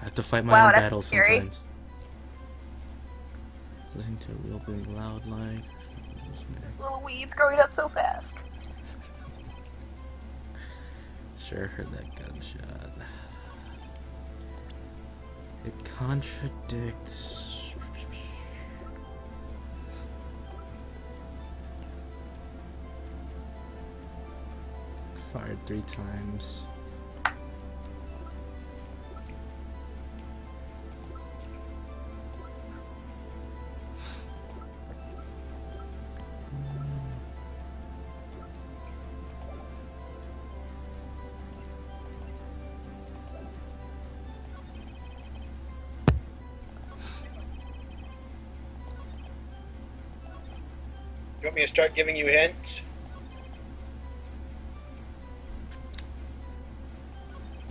I have to fight my Wow, own that's battles scary. sometimes. Listening to a real big loud like. This little weed's growing up so fast. Sure heard that gunshot. It contradicts. Fired 3 times. You want me to start giving you hints?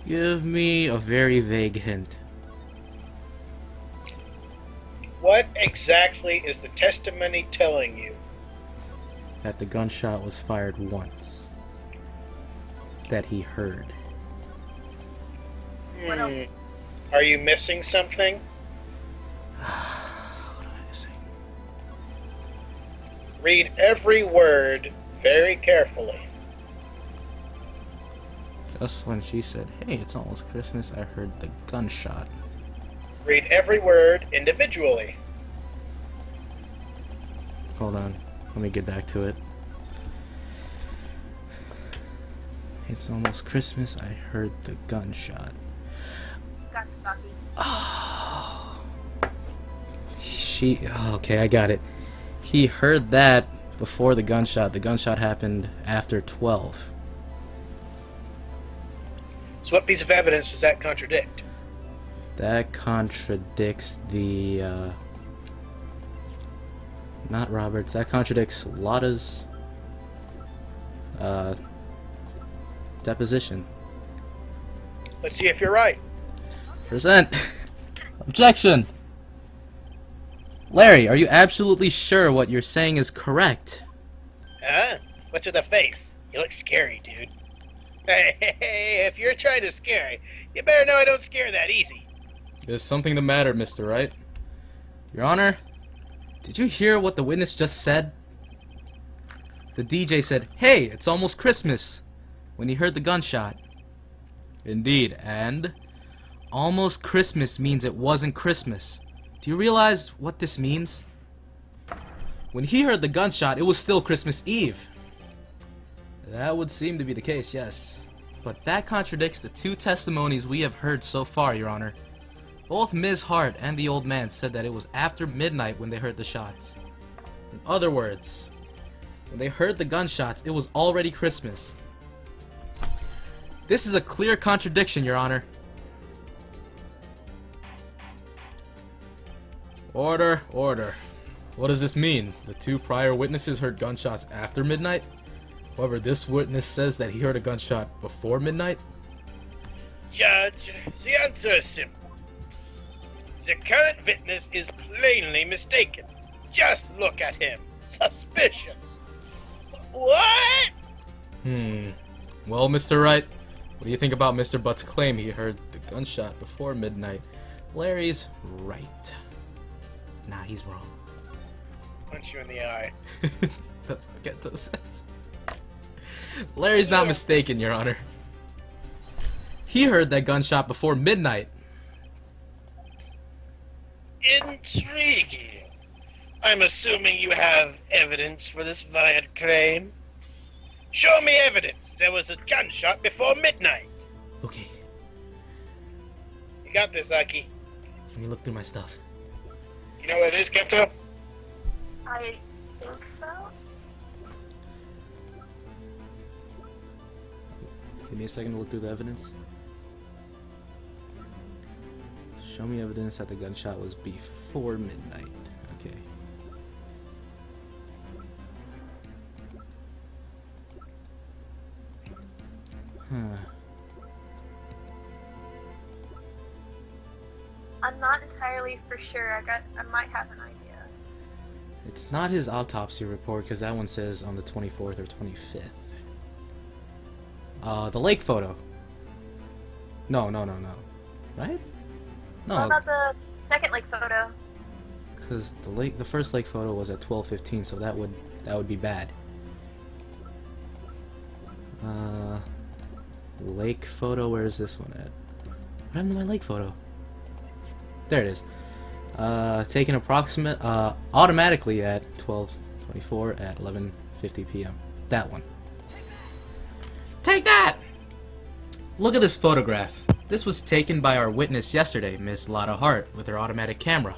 Give me a very vague hint. What exactly is the testimony telling you? That the gunshot was fired once. That he heard. What else? Are you missing something? What am I missing? Read every word very carefully. Just when she said, "Hey, it's almost Christmas," I heard the gunshot. Read every word individually. Hold on. Let me get back to it. It's almost Christmas, I heard the gunshot. Got the coffee. Oh. Okay, I got it. He heard that before the gunshot. The gunshot happened after 12. So what piece of evidence does that contradict? That contradicts the, not Roberts. That contradicts Lotta's, deposition. Let's see if you're right. Present. Objection. Larry, are you absolutely sure what you're saying is correct? Huh? What's with the face? You look scary, dude. Hey, if you're trying to scare, you better know I don't scare that easy. There's something the matter, Mr. Wright. Your Honor, did you hear what the witness just said? The DJ said, "Hey, it's almost Christmas," when he heard the gunshot. Indeed, and almost Christmas means it wasn't Christmas. Do you realize what this means? When he heard the gunshot, it was still Christmas Eve. That would seem to be the case, yes. But that contradicts the 2 testimonies we have heard so far, Your Honor. Both Ms. Hart and the old man said that it was after midnight when they heard the shots. In other words, when they heard the gunshots, it was already Christmas. This is a clear contradiction, Your Honor. Order, order. What does this mean? The 2 prior witnesses heard gunshots after midnight? However, this witness says that he heard a gunshot before midnight? Judge, the answer is simple. The current witness is plainly mistaken. Just look at him. Suspicious. What? Well, Mr. Wright, what do you think about Mr. Butt's claim he heard the gunshot before midnight? Larry's right. Nah, he's wrong. Punch you in the eye. That's what Kento says. Larry's not mistaken, Your Honor. He heard that gunshot before midnight. Intriguing. I'm assuming you have evidence for this vile claim. Show me evidence there was a gunshot before midnight. Okay, You got this, Aki. let me look through my stuff. You know what it is, Kento? I think so. Give me a second to look through the evidence. Show me evidence that the gunshot was before midnight. Okay. Huh. I'm not entirely for sure. I might have an idea. It's not his autopsy report because that one says on the 24th or 25th. The lake photo. No. Right? No, What about the second lake photo? because the first lake photo was at 12:15, so that would be bad. Lake photo. Where is this one at? What happened to my lake photo? There it is. Taken automatically at 12:24 at 11:50 p.m. That one. Take that! Look at this photograph. This was taken by our witness yesterday, Miss Lotta Hart, with her automatic camera.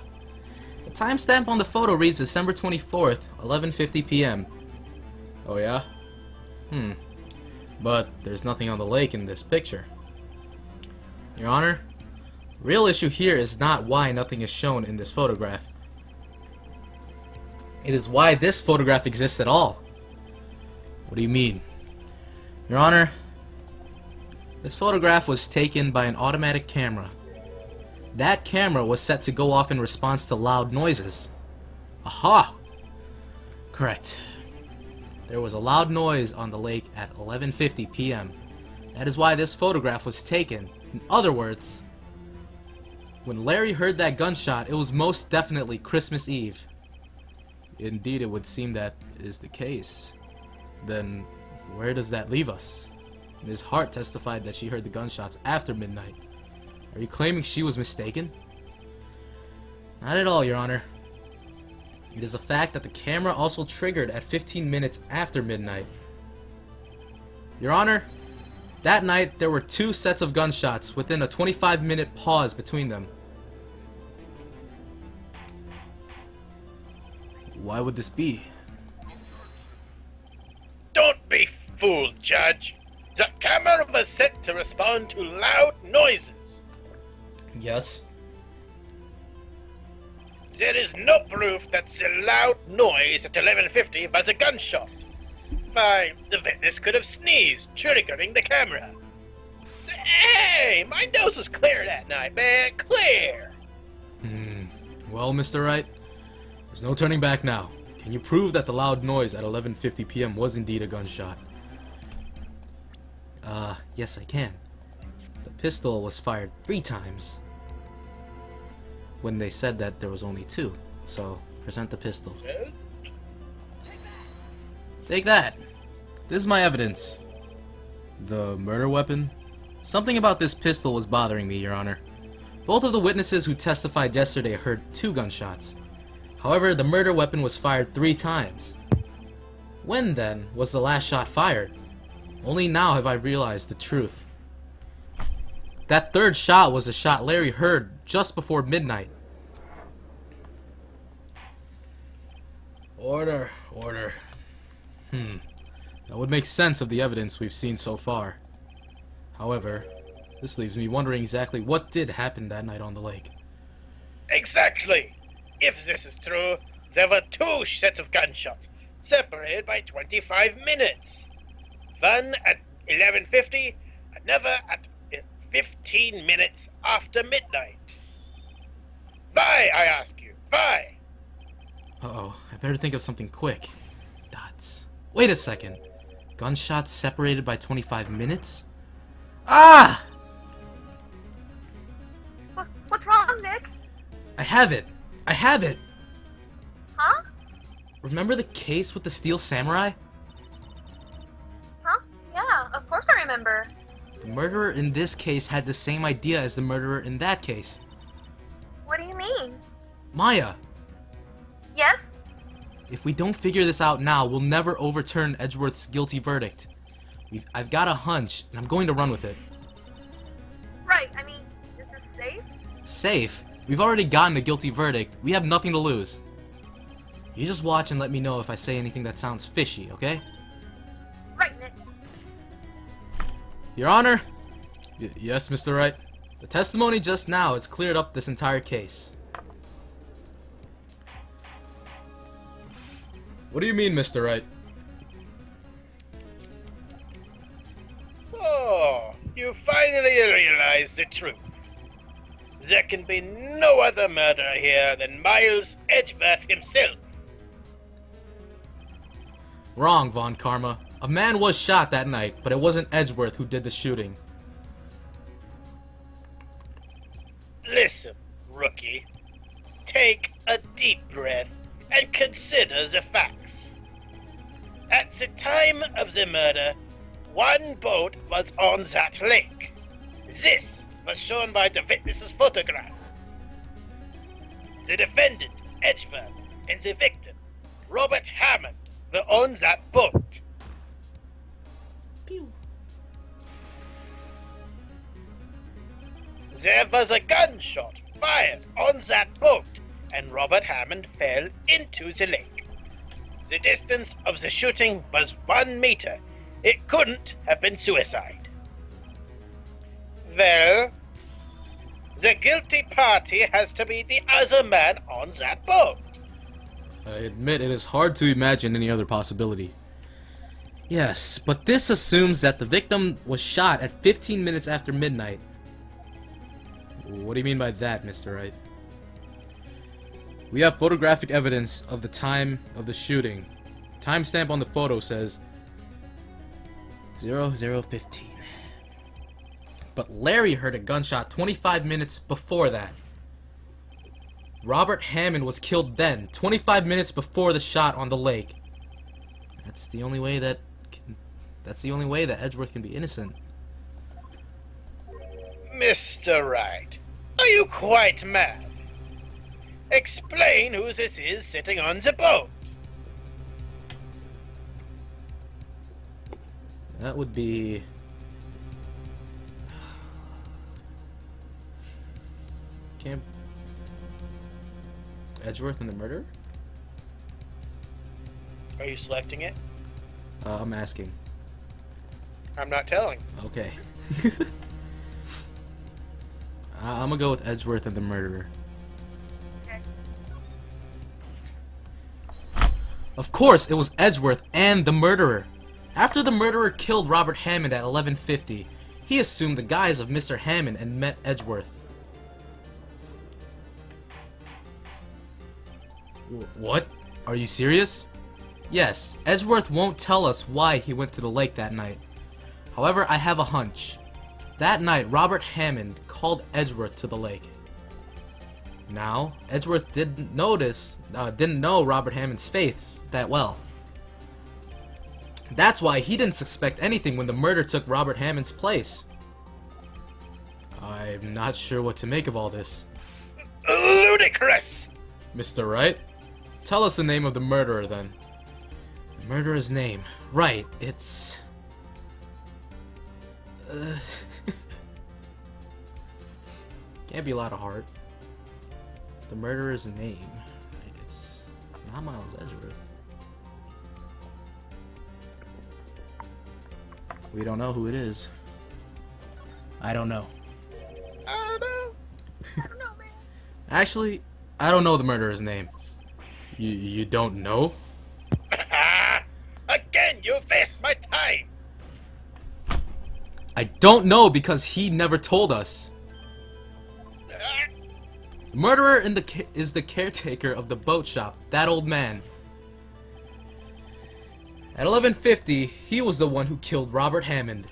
The timestamp on the photo reads December 24th, 11:50 p.m. Oh yeah? But there's nothing on the lake in this picture. Your Honor, the real issue here is not why nothing is shown in this photograph. It is why this photograph exists at all. What do you mean? Your Honor, this photograph was taken by an automatic camera. That camera was set to go off in response to loud noises. Aha! Correct. There was a loud noise on the lake at 11:50 p.m. That is why this photograph was taken. In other words, when Larry heard that gunshot, it was most definitely Christmas Eve. Indeed, it would seem that is the case. Then, where does that leave us? Ms. Hart testified that she heard the gunshots after midnight. Are you claiming she was mistaken? Not at all, Your Honor. It is a fact that the camera also triggered at 15 minutes after midnight. Your Honor, that night there were 2 sets of gunshots within a 25-minute pause between them. Why would this be? Don't be fooled, Judge. The camera was set to respond to loud noises. Yes. There is no proof that the loud noise at 11:50 was a gunshot. Why, the witness could have sneezed, triggering the camera. Hey, my nose was clear that night, man, clear. Well, Mr. Wright, there's no turning back now. Can you prove that the loud noise at 11:50 p.m. was indeed a gunshot? Yes, I can. The pistol was fired 3 times. When they said that there was only 2. So, present the pistol. Take that! This is my evidence. The murder weapon? Something about this pistol was bothering me, Your Honor. Both of the witnesses who testified yesterday heard 2 gunshots. However, the murder weapon was fired 3 times. When, then, was the last shot fired? Only now have I realized the truth. That 3rd shot was a shot Larry heard just before midnight. Order, order. That would make sense of the evidence we've seen so far. However, this leaves me wondering exactly what did happen that night on the lake. Exactly. If this is true, there were 2 sets of gunshots, separated by 25 minutes. One at 11:50, another at 15 minutes after midnight. Why, I ask you, why? Uh-oh, I better think of something quick. Dots. Wait a second. Gunshots separated by 25 minutes? Ah! What's wrong, Nick? I have it! I have it! Huh? Remember the case with the steel samurai? Huh? Yeah, of course I remember. The murderer in this case had the same idea as the murderer in that case. What do you mean? Maya! Yes? If we don't figure this out now, we'll never overturn Edgeworth's guilty verdict. I've got a hunch, and I'm going to run with it. Right, I mean, is this safe? Safe? We've already gotten a guilty verdict. We have nothing to lose. You just watch and let me know if I say anything that sounds fishy, okay? Right, Nick. Your Honor? Yes, Mr. Wright? The testimony just now has cleared up this entire case. What do you mean, Mr. Wright? So, you finally realize the truth. There can be no other murderer here than Miles Edgeworth himself. Wrong, Von Karma. A man was shot that night, but it wasn't Edgeworth who did the shooting. Listen, rookie. Take a deep breath and consider the facts. At the time of the murder, one boat was on that lake. This was shown by the witness's photograph. The defendant, Edgeworth, and the victim, Robert Hammond, were on that boat. Pew. There was a gunshot fired on that boat, and Robert Hammond fell into the lake. The distance of the shooting was 1 meter. It couldn't have been suicide. Well, the guilty party has to be the other man on that boat. I admit it is hard to imagine any other possibility. Yes, but this assumes that the victim was shot at 15 minutes after midnight. What do you mean by that, Mr. Wright? We have photographic evidence of the time of the shooting. Timestamp on the photo says 00:15. But Larry heard a gunshot 25 minutes before that. Robert Hammond was killed then, 25 minutes before the shot on the lake. That's the only way that Edgeworth can be innocent. Mr. Wright, are you quite mad? Explain who this is sitting on the boat. That would be... Camp... Edgeworth and the murderer? Are you selecting it? I'm asking. I'm not telling. Okay. I'm gonna go with Edgeworth and the murderer. Okay. Of course, it was Edgeworth and the murderer. After the murderer killed Robert Hammond at 11:50, he assumed the guise of Mr. Hammond and met Edgeworth. What? Are you serious? Yes, Edgeworth won't tell us why he went to the lake that night. However, I have a hunch. That night, Robert Hammond called Edgeworth to the lake. Now, Edgeworth didn't know Robert Hammond's face that well. That's why he didn't suspect anything when the murder took Robert Hammond's place. I'm not sure what to make of all this. Ludicrous! Mr. Wright, tell us the name of the murderer then. The murderer's name. Right, it's... Can't be a lot of heart. The murderer's name. It's not Miles Edgeworth. We don't know who it is. I don't know. Oh no! I don't know, man. Actually, I don't know the murderer's name. You don't know? Again, you waste my time! I don't know because he never told us. The murderer is the caretaker of the boat shop, that old man. At 11:50, he was the one who killed Robert Hammond.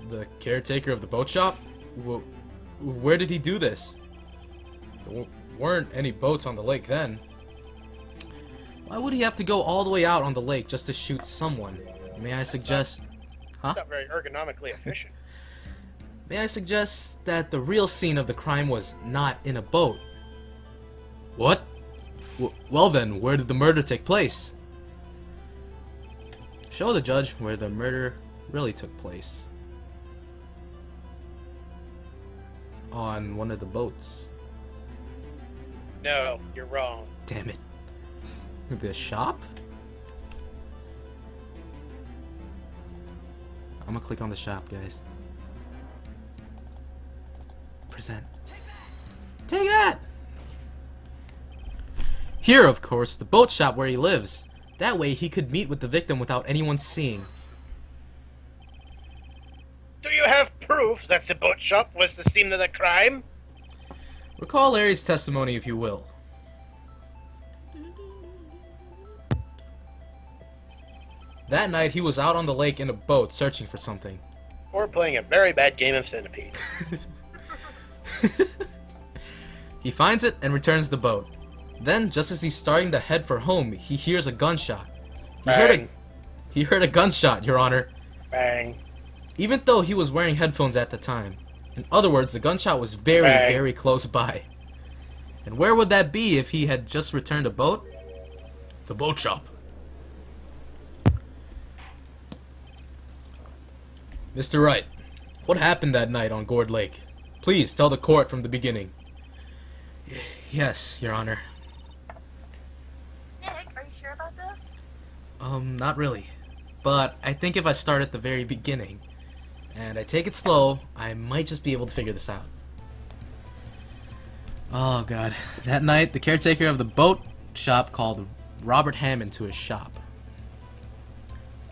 The caretaker of the boat shop? Where did he do this? There weren't any boats on the lake then. Why would he have to go all the way out on the lake just to shoot someone? May I suggest... Huh? Not very ergonomically efficient. May I suggest that the real scene of the crime was not in a boat? What? Well then, where did the murder take place? Show the judge where the murder really took place. On one of the boats. No, you're wrong. Damn it. The shop? I'm gonna click on the shop, guys. Present. Take that! Here, of course, the boat shop where he lives. That way he could meet with the victim without anyone seeing. Do you have proof that the boat shop was the scene of the crime? Recall Larry's testimony, if you will. That night, he was out on the lake in a boat searching for something. Or playing a very bad game of Centipede. He finds it and returns the boat. Then, just as he's starting to head for home, he hears a gunshot. He heard a gunshot, Your Honor. Bang. Even though he was wearing headphones at the time. In other words, the gunshot was very, Bang. very close by. And where would that be if he had just returned a boat? The boat shop. Mr. Wright, what happened that night on Gourd Lake? Please tell the court from the beginning. Yes, Your Honor. Nick, are you sure about this? Not really. But I think if I start at the very beginning, and I take it slow, I might just be able to figure this out. Oh god. That night, the caretaker of the boat shop called Robert Hammond to his shop.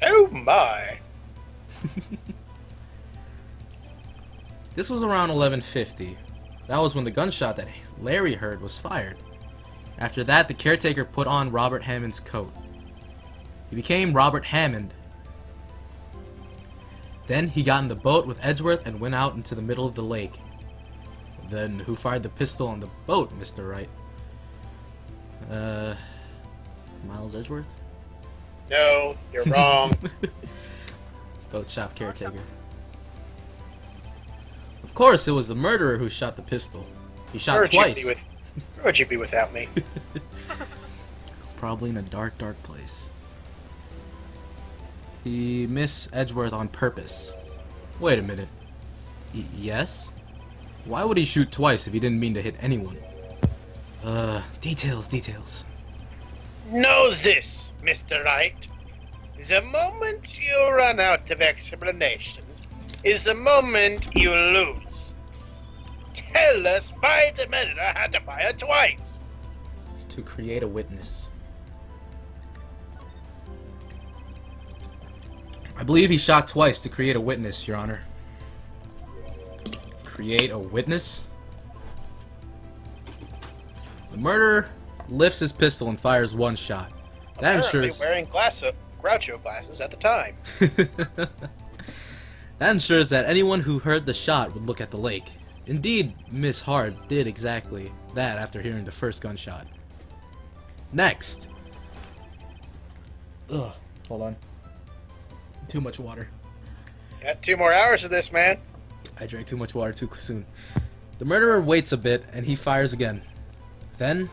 Oh my. This was around 11:50. That was when the gunshot that Larry heard was fired. After that, the caretaker put on Robert Hammond's coat. He became Robert Hammond. Then he got in the boat with Edgeworth and went out into the middle of the lake. Then who fired the pistol on the boat, Mr. Wright? Miles Edgeworth? No, you're wrong. Boat shop caretaker. Of course, it was the murderer who shot the pistol. He shot twice. Where would you be without me? Probably in a dark, dark place. He missed Edgeworth on purpose. Wait a minute. Yes? Why would he shoot twice if he didn't mean to hit anyone? Details. Know this, Mr. Wright. The moment you run out of explanations is the moment you lose. Tell us why the murderer had to fire twice. To create a witness. I believe he shot twice to create a witness, Your Honor. Create a witness? The murderer lifts his pistol and fires one shot. That Apparently ensures... wearing Groucho glasses at the time. That ensures that anyone who heard the shot would look at the lake. Indeed, Miss Hard did exactly that after hearing the first gunshot. Next. Ugh, hold on. Too much water. Got 2 more hours of this, man. I drank too much water too soon. The murderer waits a bit and he fires again. Then...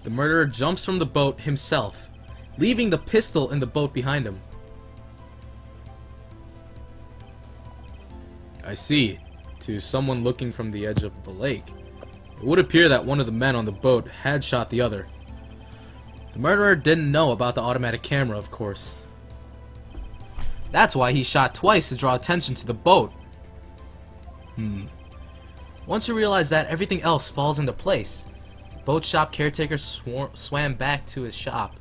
the murderer jumps from the boat himself, leaving the pistol in the boat behind him. I see. To someone looking from the edge of the lake, it would appear that one of the men on the boat had shot the other. The murderer didn't know about the automatic camera, of course. That's why he shot twice to draw attention to the boat. Once you realize that, everything else falls into place. The boat shop caretaker swam back to his shop.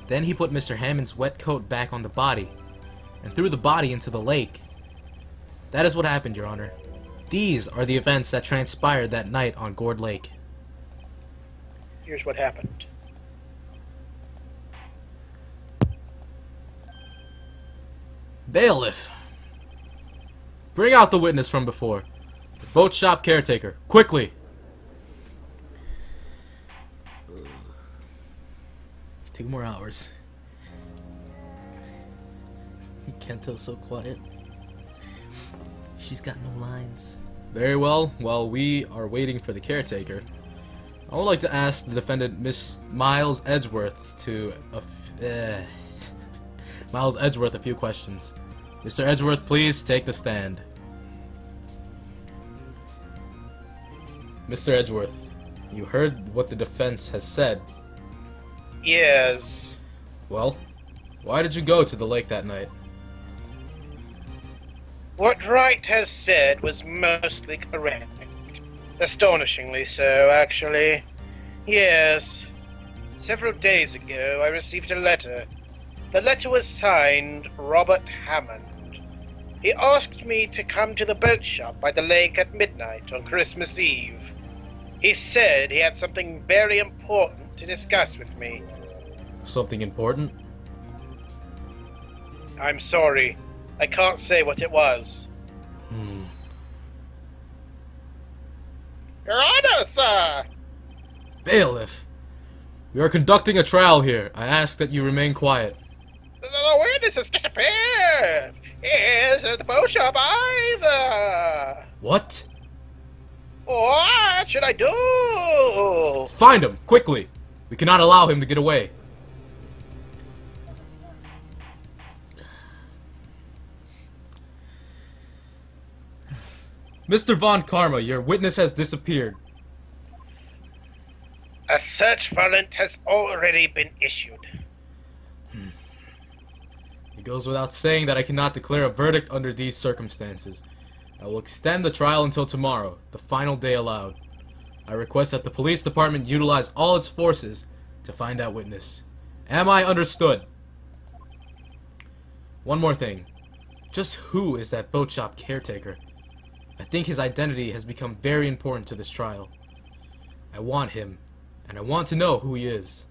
Then he put Mr. Hammond's wet coat back on the body, and threw the body into the lake. That is what happened, Your Honor. These are the events that transpired that night on Gourd Lake. Here's what happened. Bailiff! Bring out the witness from before. The boat shop caretaker. Quickly! Ugh. 2 more hours. Kento's so quiet. She's got no lines. Very well. While we are waiting for the caretaker, I would like to ask the defendant, Miss Miles Edgeworth, Miles Edgeworth, a few questions. Mr. Edgeworth, please take the stand. Mr. Edgeworth, you heard what the defense has said. Yes. Well, why did you go to the lake that night? What Wright has said was mostly correct. Astonishingly so, actually. Yes. Several days ago, I received a letter. The letter was signed Robert Hammond. He asked me to come to the boat shop by the lake at midnight on Christmas Eve. He said he had something very important to discuss with me. Something important? I'm sorry. I can't say what it was. Your Honor, sir! Bailiff, we are conducting a trial here. I ask that you remain quiet. The witness has disappeared! He isn't at the bow shop either! What? What should I do? Find him, quickly! We cannot allow him to get away. Mr. Von Karma, your witness has disappeared. A search warrant has already been issued. It goes without saying that I cannot declare a verdict under these circumstances. I will extend the trial until tomorrow, the final day allowed. I request that the police department utilize all its forces to find that witness. Am I understood? One more thing. Just who is that boat shop caretaker? I think his identity has become very important to this trial. I want him, and I want to know who he is.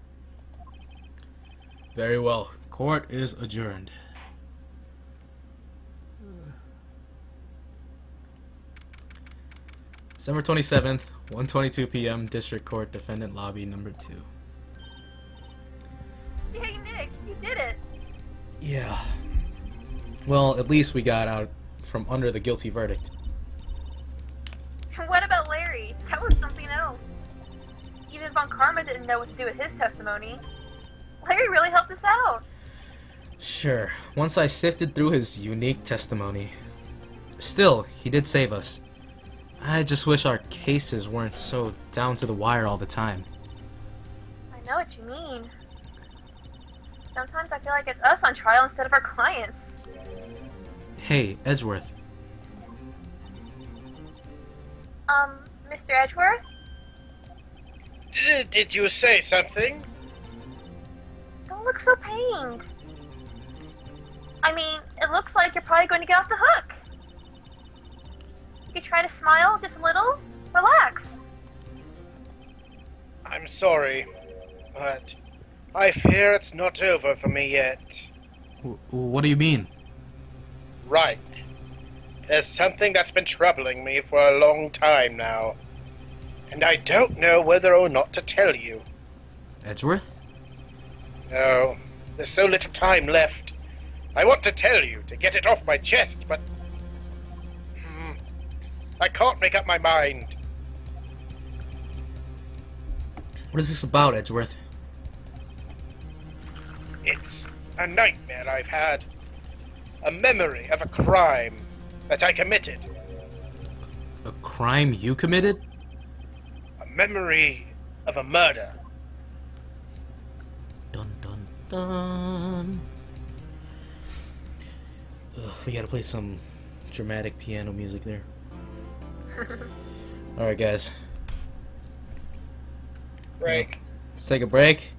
Very well. Court is adjourned. December 27th, 1:22 p.m. District Court, Defendant Lobby Number 2. Hey, Nick, you did it. Yeah. Well, at least we got out from under the guilty verdict. And what about Larry? That was something else. Even Von Karma didn't know what to do with his testimony. Larry really helped us out. Sure, once I sifted through his unique testimony. Still, he did save us. I just wish our cases weren't so down to the wire all the time. I know what you mean. Sometimes I feel like it's us on trial instead of our clients. Hey, Edgeworth. Mr. Edgeworth? Did you say something? Don't look so pained. I mean, it looks like you're probably going to get off the hook. You could try to smile just a little. Relax. I'm sorry, but I fear it's not over for me yet. What do you mean? Right. There's something that's been troubling me for a long time now. And I don't know whether or not to tell you. Edgeworth? No, there's so little time left. I want to tell you, to get it off my chest, but... I can't make up my mind. What is this about, Edgeworth? It's a nightmare I've had. A memory of a crime that I committed. A crime you committed? A memory of a murder. Dun dun dun. Ugh, we gotta play some dramatic piano music there. Alright, guys. Break. Let's take a break.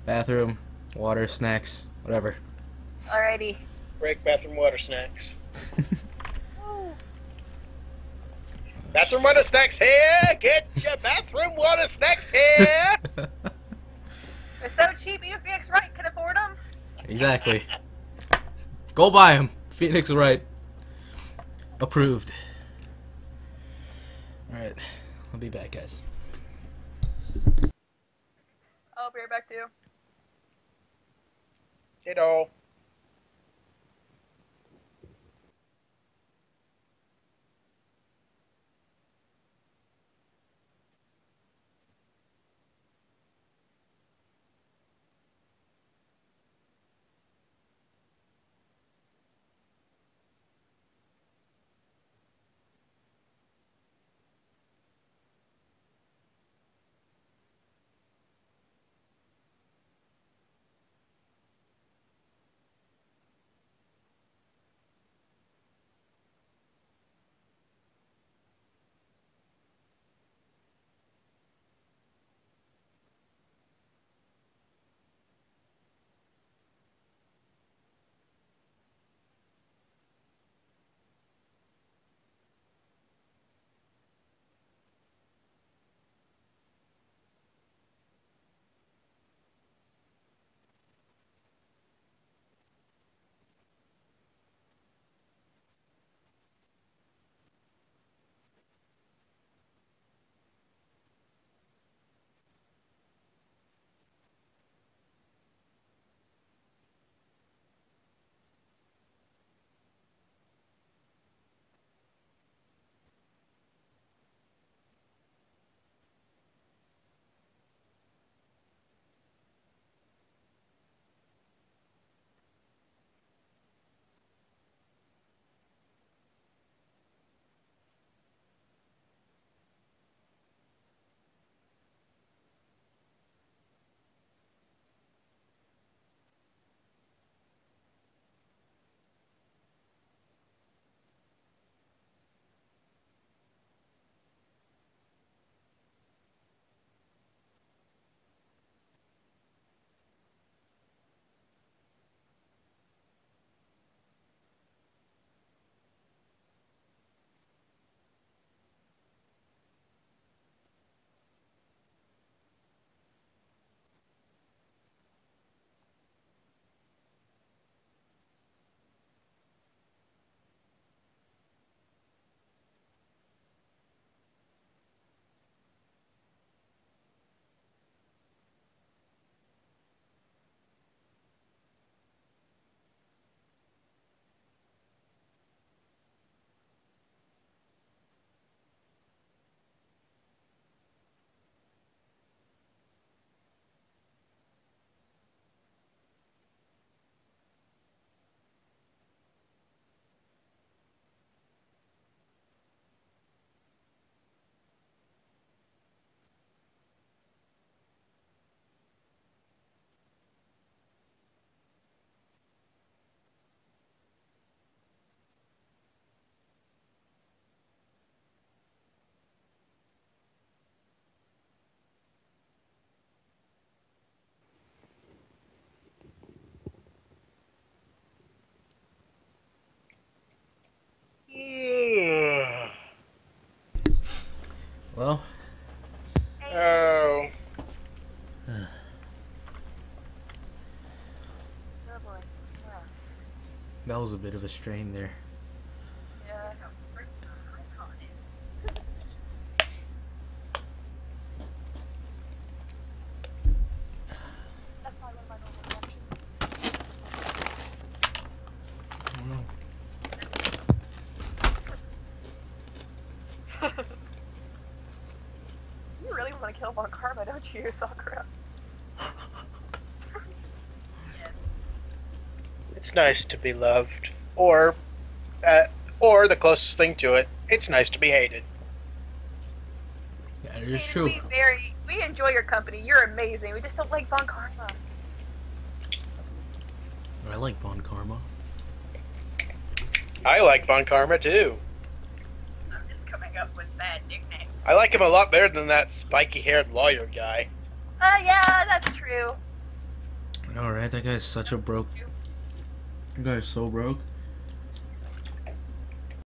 Bathroom, water, snacks, whatever. Alrighty. Break, bathroom, water, snacks. Bathroom water snacks here! Get your bathroom water snacks here! They're so cheap, even Phoenix Wright can afford them. Exactly. Go buy them. Phoenix Wright. Approved. Alright. I'll be back, guys. I'll be right back too. Ditto. Well, Oh. Oh boy. Yeah. that was a bit of a strain there. Yeah. That's not one of my normal reactions. I don't know. You really want to kill Von Karma, don't you, Sakura? It's nice to be loved. Or the closest thing to it, it's nice to be hated. Yeah, it is Hey, true. we enjoy your company. You're amazing. We just don't like Von Karma. I like Von Karma. I like Von Karma too. I'm just coming up with bad nicknames. I like him a lot better than that spiky-haired lawyer guy. Yeah, that's true. I know, right? That guy is such a broke. That guy is so broke.